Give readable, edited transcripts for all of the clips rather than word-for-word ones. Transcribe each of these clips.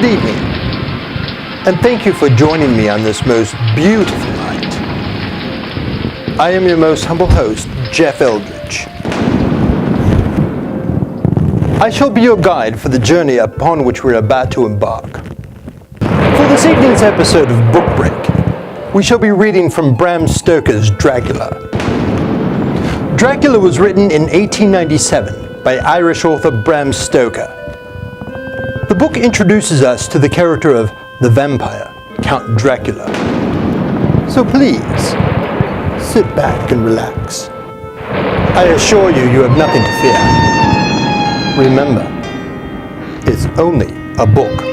Good evening, and thank you for joining me on this most beautiful night. I am your most humble host, Jeff Eldridge. I shall be your guide for the journey upon which we are about to embark. For this evening's episode of Book Break, we shall be reading from Bram Stoker's Dracula. Dracula was written in 1897 by Irish author Bram Stoker. The book introduces us to the character of the vampire, Count Dracula. So please, sit back and relax. I assure you, you have nothing to fear. Remember, it's only a book.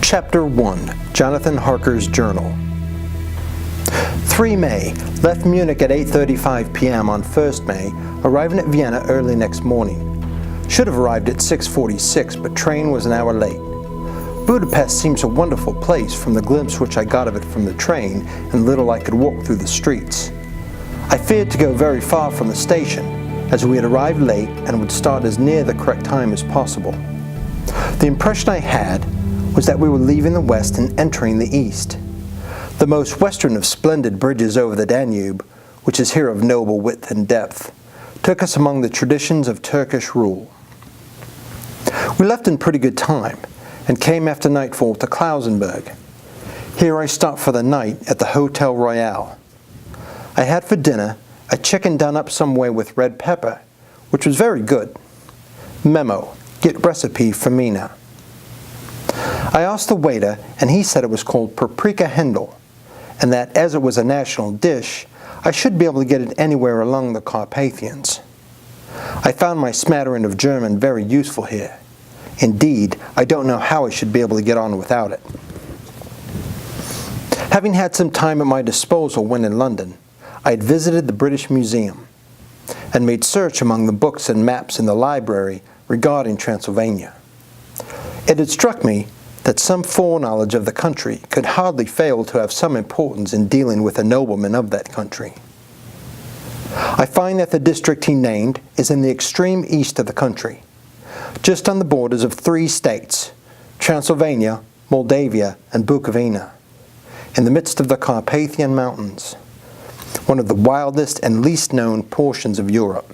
Chapter 1, Jonathan Harker's Journal. 3 May, left Munich at 8:35 p.m. on 1st May, arriving at Vienna early next morning. Should have arrived at 6:46, but train was an hour late. Budapest seems a wonderful place from the glimpse which I got of it from the train and little I could walk through the streets. I feared to go very far from the station, as we had arrived late and would start as near the correct time as possible. The impression I had was that we were leaving the west and entering the east. The most western of splendid bridges over the Danube, which is here of noble width and depth, took us among the traditions of Turkish rule. We left in pretty good time, and came after nightfall to Klausenberg. Here I stopped for the night at the Hotel Royal. I had for dinner a chicken done up some way with red pepper, which was very good. Memo, get recipe for Mina. I asked the waiter, and he said it was called paprika Hendel, and that as it was a national dish, I should be able to get it anywhere along the Carpathians. I found my smattering of German very useful here. Indeed, I don't know how I should be able to get on without it. Having had some time at my disposal when in London, I had visited the British Museum and made search among the books and maps in the library regarding Transylvania. It had struck me that some foreknowledge of the country could hardly fail to have some importance in dealing with a nobleman of that country. I find that the district he named is in the extreme east of the country, just on the borders of 3 states, Transylvania, Moldavia, and Bukovina, in the midst of the Carpathian Mountains, one of the wildest and least known portions of Europe.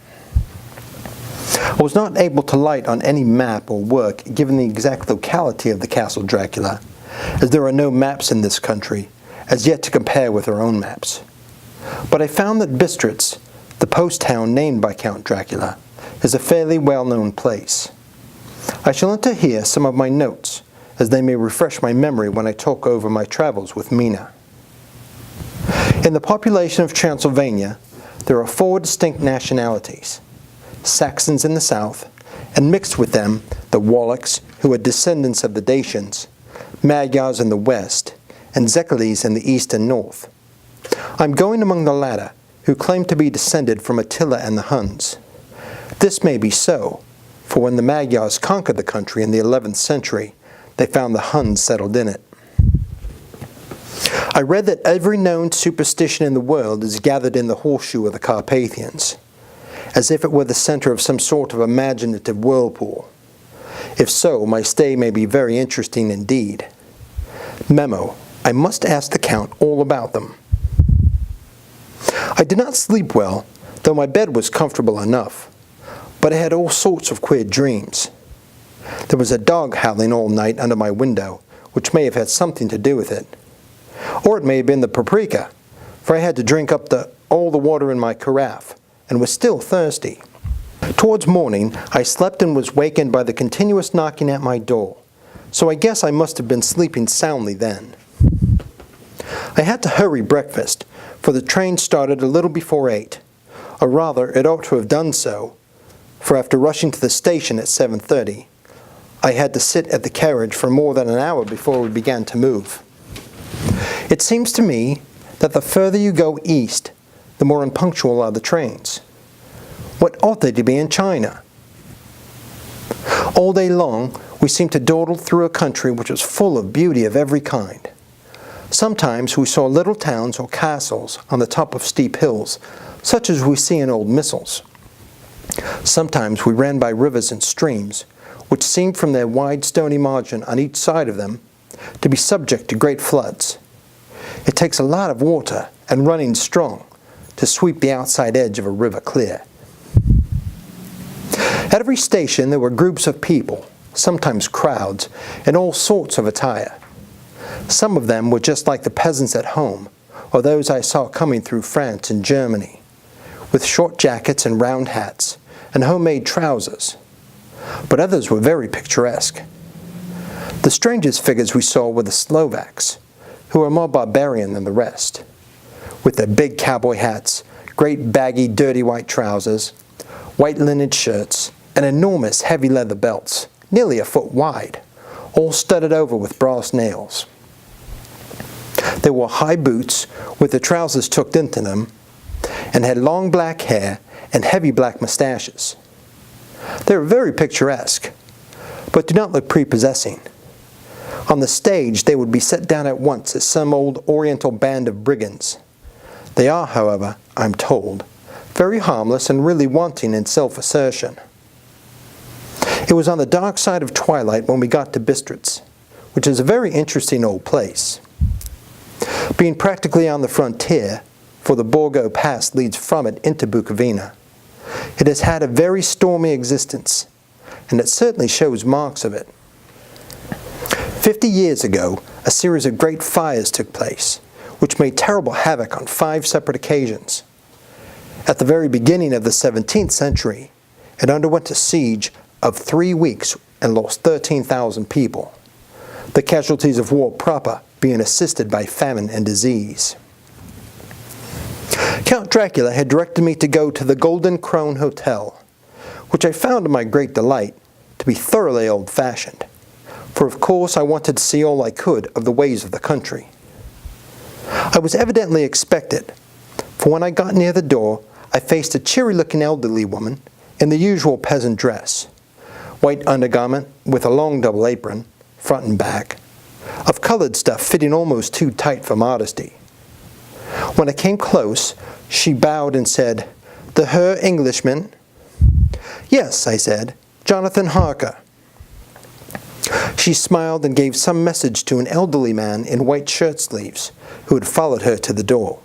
I was not able to light on any map or work given the exact locality of the Castle Dracula, as there are no maps in this country, as yet to compare with our own maps. But I found that Bistritz, the post town named by Count Dracula, is a fairly well-known place. I shall enter here some of my notes, as they may refresh my memory when I talk over my travels with Mina. In the population of Transylvania, there are 4 distinct nationalities: Saxons in the south, and mixed with them the Wallachs, who are descendants of the Dacians, Magyars in the west, and Zekeles in the east and north. I'm going among the latter, who claim to be descended from Attila and the Huns. This may be so, for when the Magyars conquered the country in the 11th century, they found the Huns settled in it. I read that every known superstition in the world is gathered in the horseshoe of the Carpathians, as if it were the center of some sort of imaginative whirlpool. If so, my stay may be very interesting indeed. Memo, I must ask the Count all about them. I did not sleep well, though my bed was comfortable enough, but I had all sorts of queer dreams. There was a dog howling all night under my window, which may have had something to do with it. Or it may have been the paprika, for I had to drink up all the water in my carafe, and was still thirsty. Towards morning, I slept and was wakened by the continuous knocking at my door, so I guess I must have been sleeping soundly then. I had to hurry breakfast, for the train started a little before 8, or rather it ought to have done so, for after rushing to the station at 7:30, I had to sit at the carriage for more than an hour before we began to move. It seems to me that the further you go east, the more unpunctual are the trains. What ought they to be in China? All day long, we seemed to dawdle through a country which was full of beauty of every kind. Sometimes we saw little towns or castles on the top of steep hills, such as we see in old missals. Sometimes we ran by rivers and streams, which seemed from their wide stony margin on each side of them to be subject to great floods. It takes a lot of water and running strong to sweep the outside edge of a river clear. At every station there were groups of people, sometimes crowds, in all sorts of attire. Some of them were just like the peasants at home, or those I saw coming through France and Germany, with short jackets and round hats, and homemade trousers. But others were very picturesque. The strangest figures we saw were the Slovaks, who were more barbarian than the rest, with their big cowboy hats, great baggy dirty white trousers, white linen shirts, and enormous heavy leather belts, nearly a foot wide, all studded over with brass nails. They wore high boots with the trousers tucked into them, and had long black hair and heavy black mustaches. They were very picturesque, but do not look prepossessing. On the stage they would be set down at once as some old oriental band of brigands. They are, however, I'm told, very harmless and really wanting in self-assertion. It was on the dark side of twilight when we got to Bistritz, which is a very interesting old place. Being practically on the frontier, for the Borgo Pass leads from it into Bukovina, it has had a very stormy existence, and it certainly shows marks of it. 50 years ago, a series of great fires took place, which made terrible havoc on 5 separate occasions. At the very beginning of the 17th century, it underwent a siege of 3 weeks and lost 13,000 people, the casualties of war proper being assisted by famine and disease. Count Dracula had directed me to go to the Golden Krone Hotel, which I found to my great delight to be thoroughly old-fashioned, for of course I wanted to see all I could of the ways of the country. I was evidently expected, for when I got near the door, I faced a cheery-looking elderly woman in the usual peasant dress, white undergarment with a long double apron, front and back, of colored stuff fitting almost too tight for modesty. When I came close, she bowed and said, "The Herr Englishman?" "Yes," I said, "Jonathan Harker." She smiled and gave some message to an elderly man in white shirt sleeves who had followed her to the door.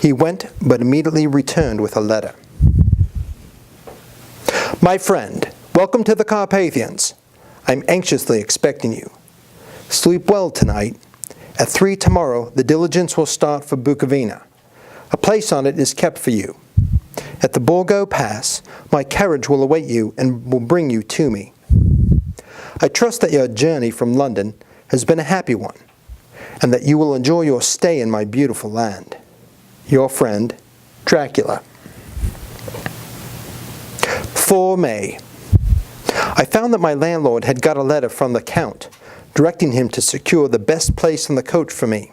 He went, but immediately returned with a letter. "My friend, welcome to the Carpathians. I'm anxiously expecting you. Sleep well tonight. At 3 tomorrow, the diligence will start for Bukovina. A place on it is kept for you. At the Borgo Pass, my carriage will await you and will bring you to me. I trust that your journey from London has been a happy one, and that you will enjoy your stay in my beautiful land. Your friend, Dracula." 4 May. I found that my landlord had got a letter from the Count, directing him to secure the best place on the coach for me.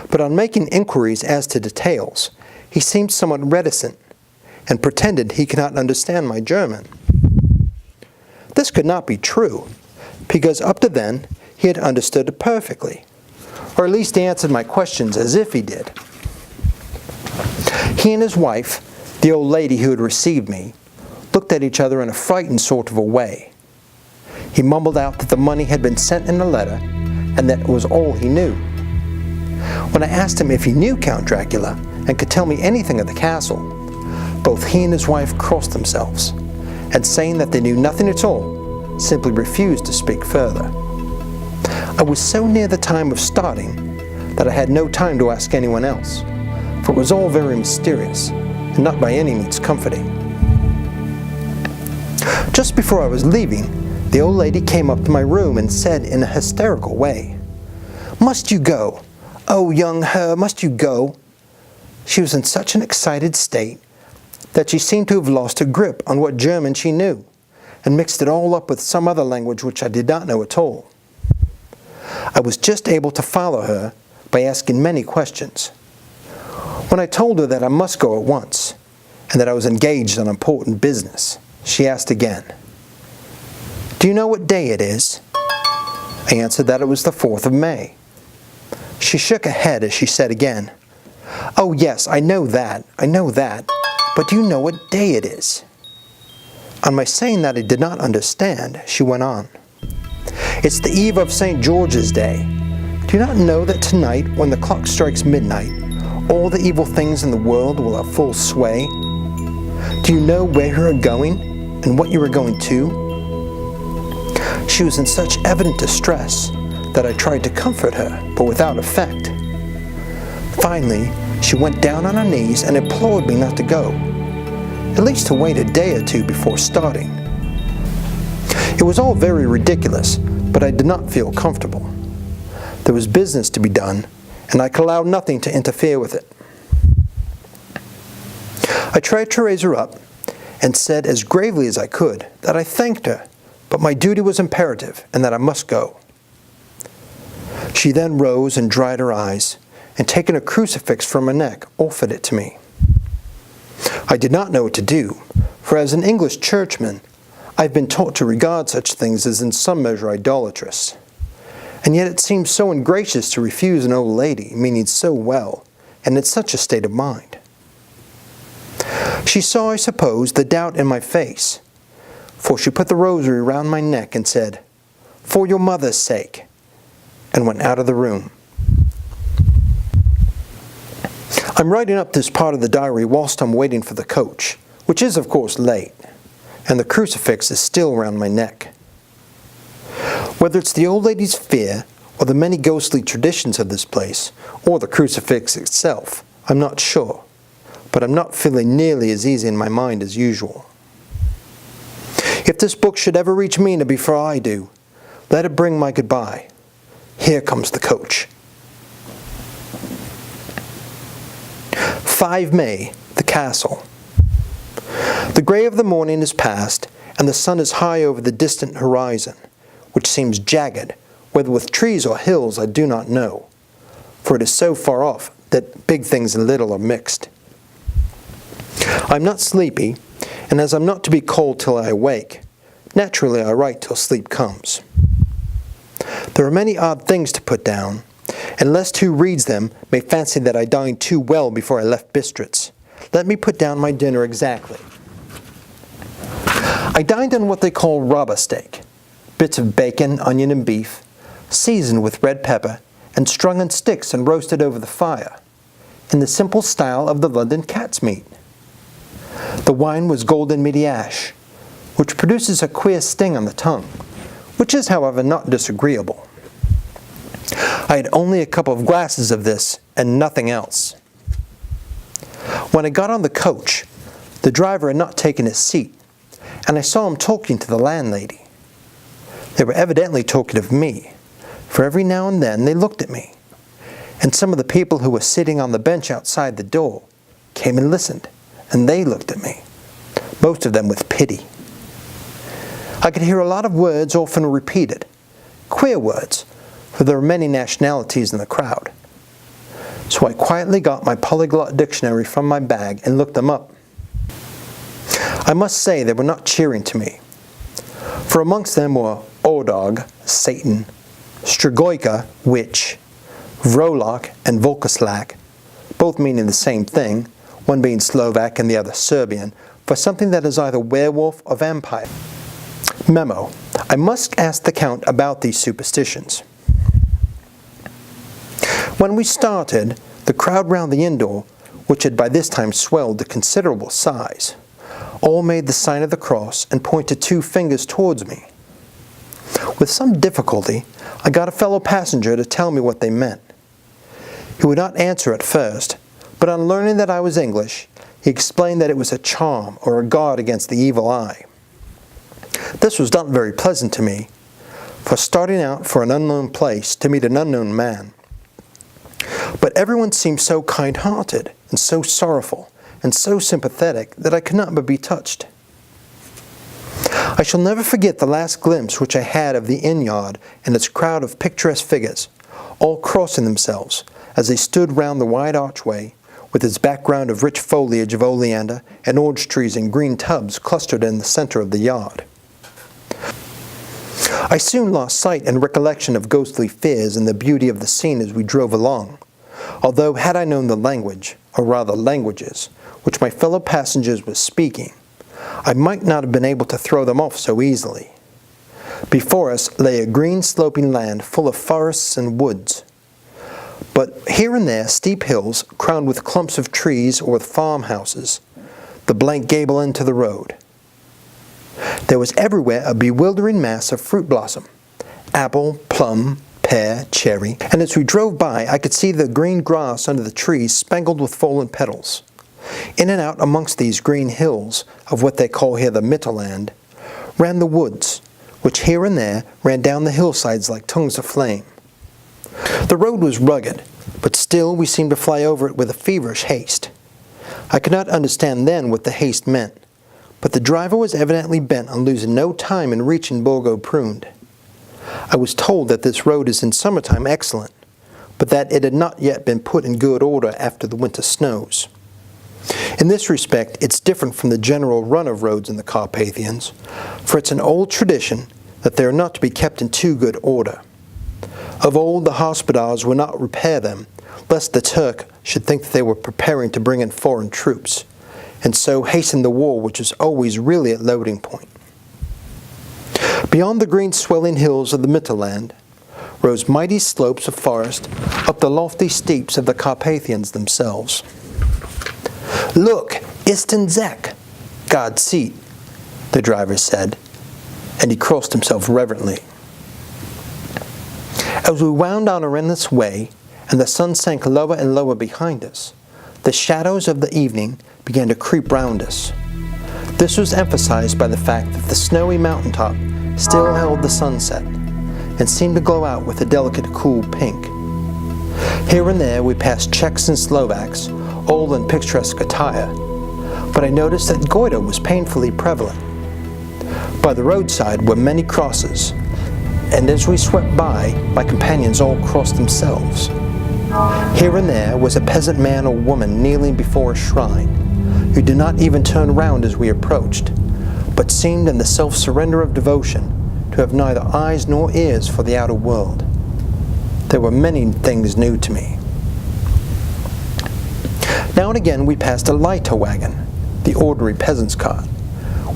But on making inquiries as to details, he seemed somewhat reticent, and pretended he could not understand my German. This could not be true, because up to then he had understood it perfectly, or at least he answered my questions as if he did. He and his wife, the old lady who had received me, looked at each other in a frightened sort of a way. He mumbled out that the money had been sent in a letter, and that was all he knew. When I asked him if he knew Count Dracula and could tell me anything of the castle, both he and his wife crossed themselves, and saying that they knew nothing at all, simply refused to speak further. I was so near the time of starting that I had no time to ask anyone else, for it was all very mysterious and not by any means comforting. Just before I was leaving, the old lady came up to my room and said in a hysterical way, "Must you go? Oh, young her, must you go?" She was in such an excited state that she seemed to have lost her grip on what German she knew, and mixed it all up with some other language which I did not know at all. I was just able to follow her by asking many questions. When I told her that I must go at once, and that I was engaged on important business, she asked again, "Do you know what day it is?" I answered that it was the 4th of May. She shook her head as she said again, "Oh yes, I know that, but do you know what day it is?" On my saying that I did not understand, she went on, "It's the eve of St. George's Day. Do you not know that tonight, when the clock strikes midnight, all the evil things in the world will have full sway? Do you know where you are going, and what you are going to?" She was in such evident distress that I tried to comfort her, but without effect. Finally, she went down on her knees and implored me not to go, at least to wait a day or two before starting. It was all very ridiculous, but I did not feel comfortable. There was business to be done, and I could allow nothing to interfere with it. I tried to raise her up, and said as gravely as I could that I thanked her, but my duty was imperative, and that I must go. She then rose and dried her eyes, and taking a crucifix from her neck, offered it to me. I did not know what to do, for as an English churchman, I have been taught to regard such things as in some measure idolatrous. And yet it seemed so ungracious to refuse an old lady, meaning so well, and in such a state of mind. She saw, I suppose, the doubt in my face, for she put the rosary round my neck and said, "For your mother's sake," and went out of the room. I'm writing up this part of the diary whilst I'm waiting for the coach, which is of course late, and the crucifix is still round my neck. Whether it's the old lady's fear, or the many ghostly traditions of this place, or the crucifix itself, I'm not sure, but I'm not feeling nearly as easy in my mind as usual. If this book should ever reach Mina before I do, let it bring my goodbye. Here comes the coach. 5 May, the castle. The grey of the morning is past, and the sun is high over the distant horizon, which seems jagged, whether with trees or hills I do not know, for it is so far off that big things and little are mixed. I'm not sleepy, and as I'm not to be cold till I awake, naturally I write till sleep comes. There are many odd things to put down, and lest who reads them may fancy that I dined too well before I left Bistritz, let me put down my dinner exactly. I dined on what they call robber steak, bits of bacon, onion, and beef, seasoned with red pepper, and strung on sticks and roasted over the fire, in the simple style of the London cat's meat. The wine was golden mediash, which produces a queer sting on the tongue, which is, however, not disagreeable. I had only a couple of glasses of this, and nothing else. When I got on the coach, the driver had not taken his seat, and I saw him talking to the landlady. They were evidently talking of me, for every now and then they looked at me, and some of the people who were sitting on the bench outside the door came and listened, and they looked at me, most of them with pity. I could hear a lot of words often repeated, queer words, for there were many nationalities in the crowd. So I quietly got my polyglot dictionary from my bag and looked them up. I must say they were not cheering to me, for amongst them were Odog, Satan, Strigojka, witch, Vrolak, and Volkoslak, both meaning the same thing, one being Slovak and the other Serbian, for something that is either werewolf or vampire. Memo: I must ask the Count about these superstitions. When we started, the crowd round the inn door, which had by this time swelled to considerable size, all made the sign of the cross and pointed 2 fingers towards me. With some difficulty, I got a fellow passenger to tell me what they meant. He would not answer at first, but on learning that I was English, he explained that it was a charm or a guard against the evil eye. This was not very pleasant to me, for starting out for an unknown place to meet an unknown man. But everyone seemed so kind-hearted and so sorrowful and so sympathetic that I could not but be touched. I shall never forget the last glimpse which I had of the inn yard and its crowd of picturesque figures, all crossing themselves as they stood round the wide archway, with its background of rich foliage of oleander and orange trees in green tubs clustered in the center of the yard. I soon lost sight and recollection of ghostly fears and the beauty of the scene as we drove along, although had I known the language, or rather languages, which my fellow passengers were speaking, I might not have been able to throw them off so easily. Before us lay a green sloping land full of forests and woods, but here and there steep hills crowned with clumps of trees or with farmhouses, the blank gable end to the road. There was everywhere a bewildering mass of fruit blossom, apple, plum, pear, cherry, and as we drove by I could see the green grass under the trees spangled with fallen petals. In and out amongst these green hills of what they call here the Mittelland ran the woods, which here and there ran down the hillsides like tongues of flame. The road was rugged, but still we seemed to fly over it with a feverish haste. I could not understand then what the haste meant, but the driver was evidently bent on losing no time in reaching Borgo-Pruned. I was told that this road is in summertime excellent, but that it had not yet been put in good order after the winter snows. In this respect, it's different from the general run of roads in the Carpathians, for it's an old tradition that they are not to be kept in too good order. Of old, the hospodars would not repair them, lest the Turk should think that they were preparing to bring in foreign troops, and so hasten the war which was always really at loading point. Beyond the green swelling hills of the Mittelland rose mighty slopes of forest up the lofty steeps of the Carpathians themselves. "Look, Isten Zek, God's seat," the driver said, and he crossed himself reverently. As we wound on our endless way, and the sun sank lower and lower behind us, the shadows of the evening began to creep round us. This was emphasized by the fact that the snowy mountaintop still held the sunset, and seemed to glow out with a delicate cool pink. Here and there we passed Czechs and Slovaks, all in picturesque attire, but I noticed that goiter was painfully prevalent. By the roadside were many crosses, and as we swept by, my companions all crossed themselves. Here and there was a peasant man or woman kneeling before a shrine, who did not even turn round as we approached, but seemed in the self-surrender of devotion to have neither eyes nor ears for the outer world. There were many things new to me. Now and again we passed a Leiter wagon, the ordinary peasant's cart,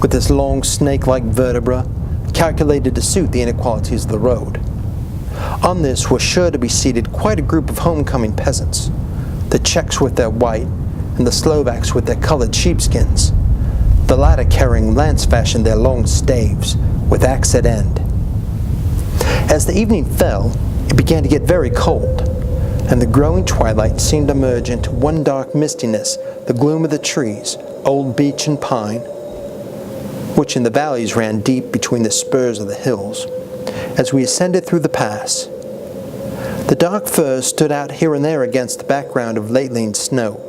with its long snake-like vertebra calculated to suit the inequalities of the road. On this was sure to be seated quite a group of homecoming peasants, the Czechs with their white and the Slovaks with their colored sheepskins, the latter carrying lance-fashion their long staves, with axe at end. As the evening fell, it began to get very cold, and the growing twilight seemed to merge into one dark mistiness the gloom of the trees, old beech and pine, which in the valleys ran deep between the spurs of the hills, as we ascended through the pass. The dark firs stood out here and there against the background of late-lain snow.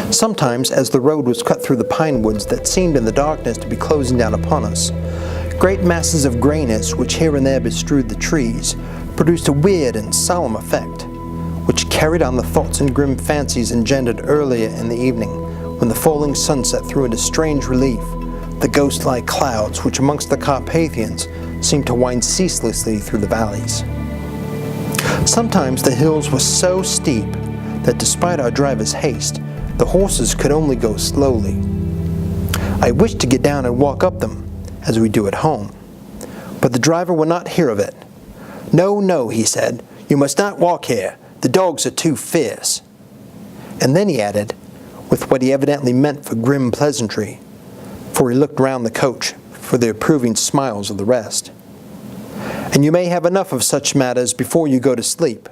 Sometimes, as the road was cut through the pine woods that seemed in the darkness to be closing down upon us, great masses of grayness which here and there bestrewed the trees produced a weird and solemn effect, which carried on the thoughts and grim fancies engendered earlier in the evening, when the falling sunset threw into strange relief the ghost-like clouds which amongst the Carpathians seemed to wind ceaselessly through the valleys. Sometimes the hills were so steep that despite our driver's haste, the horses could only go slowly. I wished to get down and walk up them, as we do at home, but the driver would not hear of it. "No, no," he said, "you must not walk here. The dogs are too fierce." And then he added, with what he evidently meant for grim pleasantry, for he looked round the coach for the approving smiles of the rest, "And you may have enough of such matters before you go to sleep.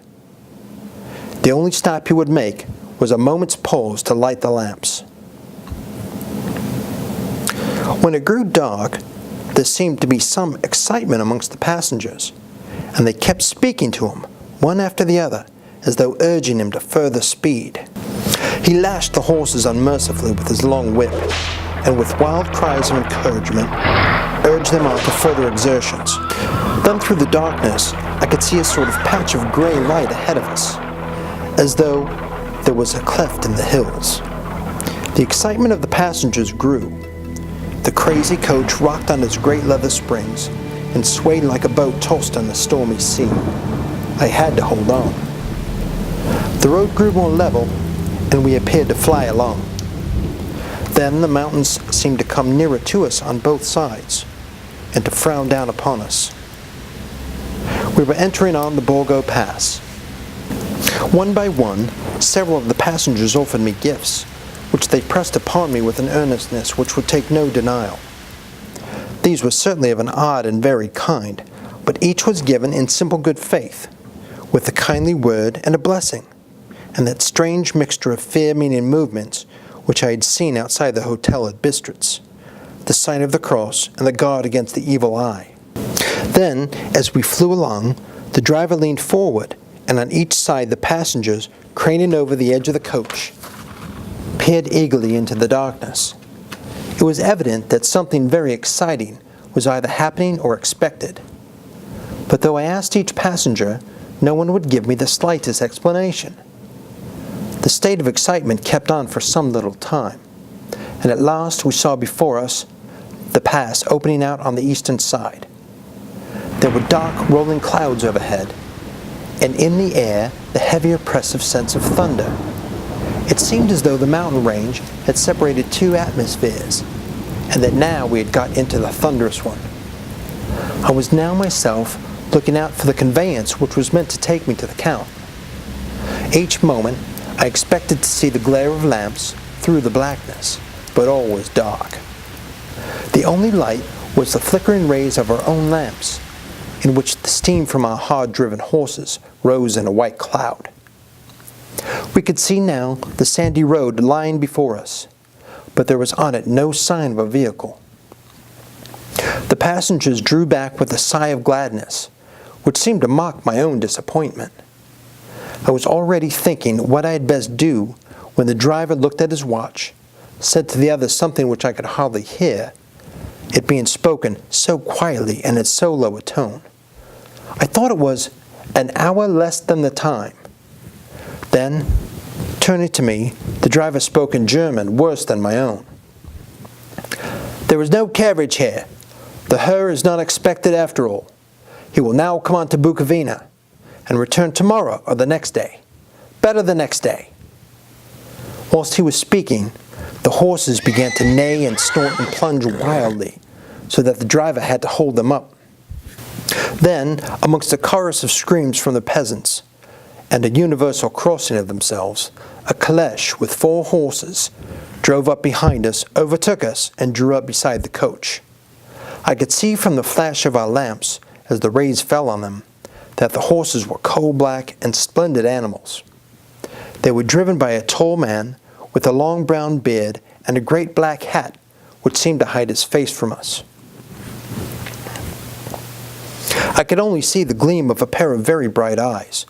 The only stop he would make was a moment's pause to light the lamps. When it grew dark, there seemed to be some excitement amongst the passengers, and they kept speaking to him, one after the other, as though urging him to further speed. He lashed the horses unmercifully with his long whip, and with wild cries of encouragement, urged them on to further exertions. Then through the darkness, I could see a sort of patch of gray light ahead of us, as though there was a cleft in the hills. The excitement of the passengers grew. The crazy coach rocked on its great leather springs and swayed like a boat tossed on a stormy sea. I had to hold on. The road grew more level, and we appeared to fly along. Then the mountains seemed to come nearer to us on both sides, and to frown down upon us. We were entering on the Borgo Pass. One by one, several of the passengers offered me gifts, which they pressed upon me with an earnestness which would take no denial. These were certainly of an odd and varied kind, but each was given in simple good faith, with a kindly word and a blessing, and that strange mixture of fear-meaning movements which I had seen outside the hotel at Bistritz, the sign of the cross and the guard against the evil eye. Then, as we flew along, the driver leaned forward, and on each side the passengers, craning over the edge of the coach, peered eagerly into the darkness. It was evident that something very exciting was either happening or expected. But though I asked each passenger, no one would give me the slightest explanation. The state of excitement kept on for some little time, and at last we saw before us the pass opening out on the eastern side. There were dark, rolling clouds overhead, and in the air the heavy, oppressive sense of thunder. It seemed as though the mountain range had separated two atmospheres, and that now we had got into the thunderous one. I was now myself looking out for the conveyance which was meant to take me to the Count. Each moment I expected to see the glare of lamps through the blackness, but all was dark. The only light was the flickering rays of our own lamps, in which the steam from our hard-driven horses rose in a white cloud. We could see now the sandy road lying before us, but there was on it no sign of a vehicle. The passengers drew back with a sigh of gladness, which seemed to mock my own disappointment. I was already thinking what I had best do when the driver looked at his watch, said to the others something which I could hardly hear, it being spoken so quietly and in so low a tone. I thought it was an hour less than the time. Then, turning to me, the driver spoke in German worse than my own. "There is no carriage here. The Herr is not expected after all. He will now come on to Bukovina, and return tomorrow or the next day. Better the next day." Whilst he was speaking, the horses began to neigh and snort and plunge wildly, so that the driver had to hold them up. Then, amongst a chorus of screams from the peasants, and a universal crossing of themselves, a calèche with 4 horses drove up behind us, overtook us, and drew up beside the coach. I could see from the flash of our lamps, as the rays fell on them, that the horses were coal-black and splendid animals. They were driven by a tall man with a long brown beard and a great black hat which seemed to hide his face from us. I could only see the gleam of a pair of very bright eyes,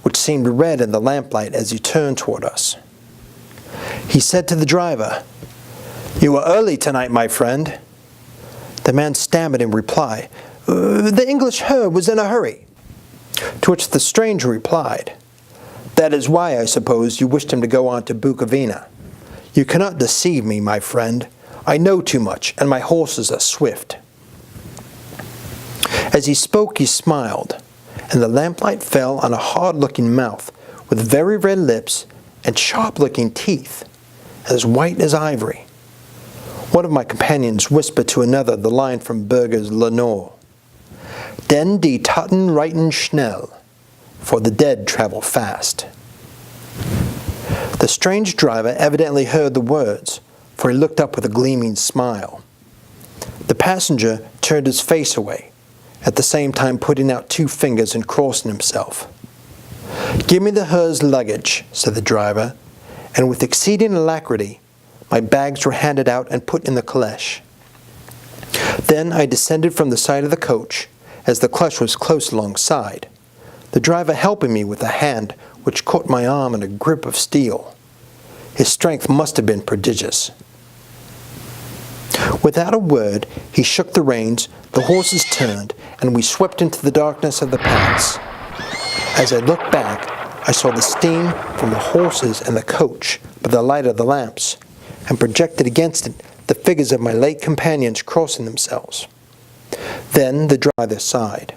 which seemed red in the lamplight as he turned toward us. He said to the driver, "You were early tonight, my friend." The man stammered in reply, "The English Herr was in a hurry." To which the stranger replied, "That is why, I suppose, you wished him to go on to Bukovina. You cannot deceive me, my friend. I know too much, and my horses are swift." As he spoke, he smiled, and the lamplight fell on a hard-looking mouth with very red lips and sharp-looking teeth, as white as ivory. One of my companions whispered to another the line from Burger's Lenore, "Den die Toten reiten schnell," for the dead travel fast. The strange driver evidently heard the words, for he looked up with a gleaming smile. The passenger turned his face away, at the same time putting out 2 fingers and crossing himself. "Give me the hearse luggage," said the driver, and with exceeding alacrity, my bags were handed out and put in the caleche. Then I descended from the side of the coach, as the caleche was close alongside, the driver helping me with a hand which caught my arm in a grip of steel. His strength must have been prodigious. Without a word, he shook the reins, the horses turned, and we swept into the darkness of the pass. As I looked back, I saw the steam from the horses and the coach by the light of the lamps, and projected against it the figures of my late companions crossing themselves. Then the driver sighed.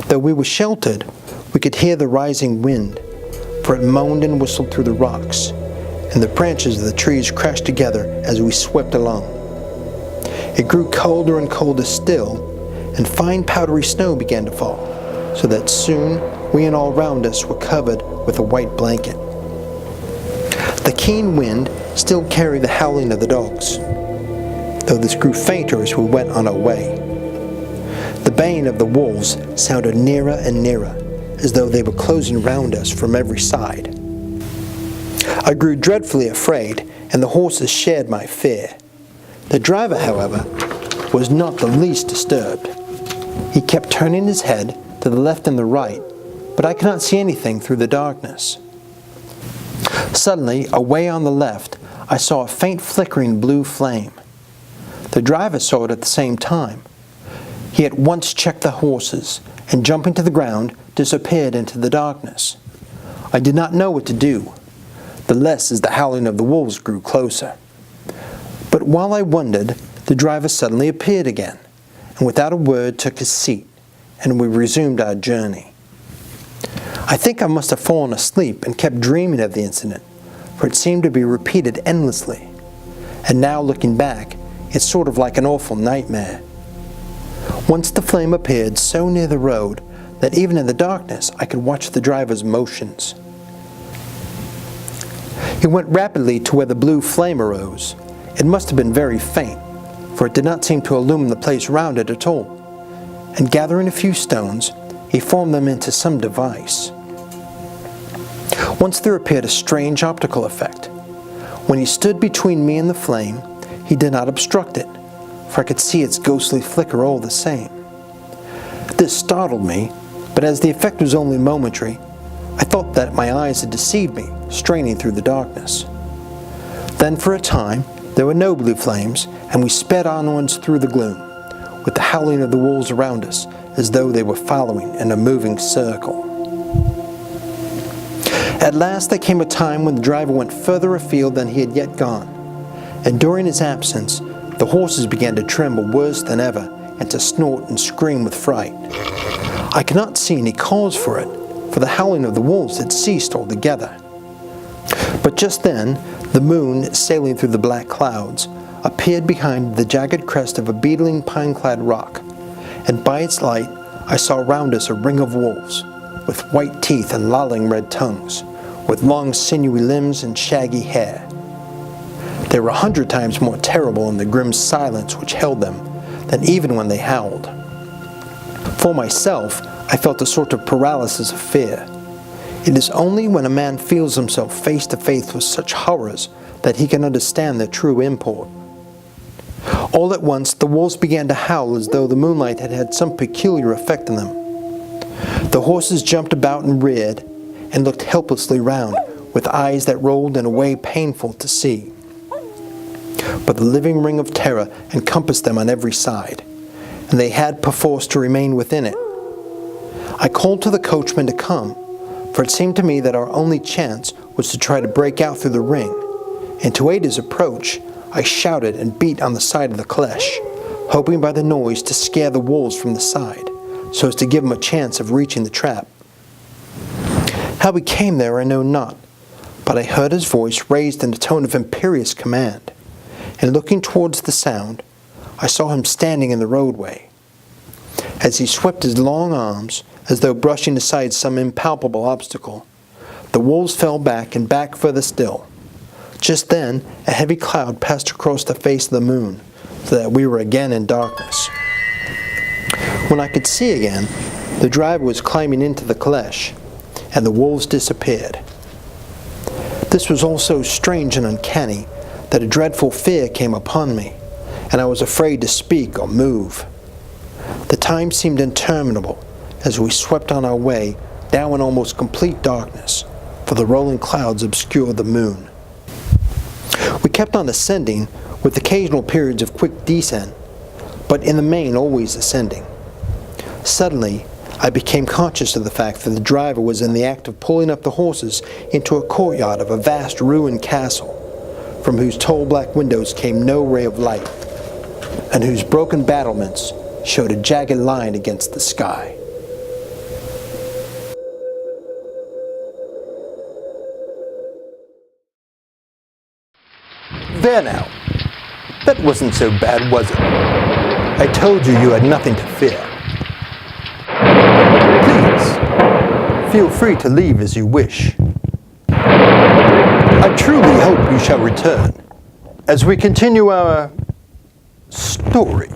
Though we were sheltered, we could hear the rising wind, for it moaned and whistled through the rocks, and the branches of the trees crashed together as we swept along. It grew colder and colder still, and fine powdery snow began to fall, so that soon we and all round us were covered with a white blanket. The keen wind still carried the howling of the dogs, though this grew fainter as we went on our way. The baying of the wolves sounded nearer and nearer, as though they were closing round us from every side. I grew dreadfully afraid, and the horses shared my fear. The driver, however, was not the least disturbed. He kept turning his head to the left and the right, but I could not see anything through the darkness. Suddenly, away on the left, I saw a faint flickering blue flame. The driver saw it at the same time. He at once checked the horses, and jumping to the ground, disappeared into the darkness. I did not know what to do, the less as the howling of the wolves grew closer. But while I wondered, the driver suddenly appeared again, and without a word took his seat, and we resumed our journey. I think I must have fallen asleep and kept dreaming of the incident, for it seemed to be repeated endlessly. And now looking back, it's sort of like an awful nightmare. Once the flame appeared so near the road that even in the darkness I could watch the driver's motions. He went rapidly to where the blue flame arose. It must have been very faint, for it did not seem to illumine the place round it at all. And gathering a few stones, he formed them into some device. Once there appeared a strange optical effect. When he stood between me and the flame, he did not obstruct it, for I could see its ghostly flicker all the same. This startled me, but as the effect was only momentary, I thought that my eyes had deceived me, straining through the darkness. Then for a time, there were no blue flames, and we sped onwards through the gloom, with the howling of the wolves around us, as though they were following in a moving circle. At last there came a time when the driver went further afield than he had yet gone, and during his absence, the horses began to tremble worse than ever, and to snort and scream with fright. I could not see any cause for it, for the howling of the wolves had ceased altogether. But just then, the moon, sailing through the black clouds, appeared behind the jagged crest of a beetling pine-clad rock, and by its light I saw round us a ring of wolves, with white teeth and lolling red tongues, with long sinewy limbs and shaggy hair. They were 100 times more terrible in the grim silence which held them than even when they howled. For myself, I felt a sort of paralysis of fear. It is only when a man feels himself face to face with such horrors that he can understand their true import. All at once, the wolves began to howl as though the moonlight had had some peculiar effect on them. The horses jumped about and reared, and looked helplessly round, with eyes that rolled in a way painful to see. But the living ring of terror encompassed them on every side, and they had perforce to remain within it. I called to the coachman to come, for it seemed to me that our only chance was to try to break out through the ring, and to aid his approach, I shouted and beat on the side of the caleche, hoping by the noise to scare the wolves from the side, so as to give them a chance of reaching the trap. How we came there I know not, but I heard his voice raised in a tone of imperious command, and looking towards the sound, I saw him standing in the roadway. As he swept his long arms, as though brushing aside some impalpable obstacle, the wolves fell back and back further still. Just then, a heavy cloud passed across the face of the moon, so that we were again in darkness. When I could see again, the driver was climbing into the caleche, and the wolves disappeared. This was all so strange and uncanny that a dreadful fear came upon me, and I was afraid to speak or move. The time seemed interminable as we swept on our way down in almost complete darkness, for the rolling clouds obscured the moon. We kept on ascending with occasional periods of quick descent, but in the main always ascending. Suddenly, I became conscious of the fact that the driver was in the act of pulling up the horses into a courtyard of a vast ruined castle, from whose tall black windows came no ray of light, and whose broken battlements showed a jagged line against the sky. There now. That wasn't so bad, was it? I told you you had nothing to fear. Please, feel free to leave as you wish. I truly hope you shall return as we continue our story.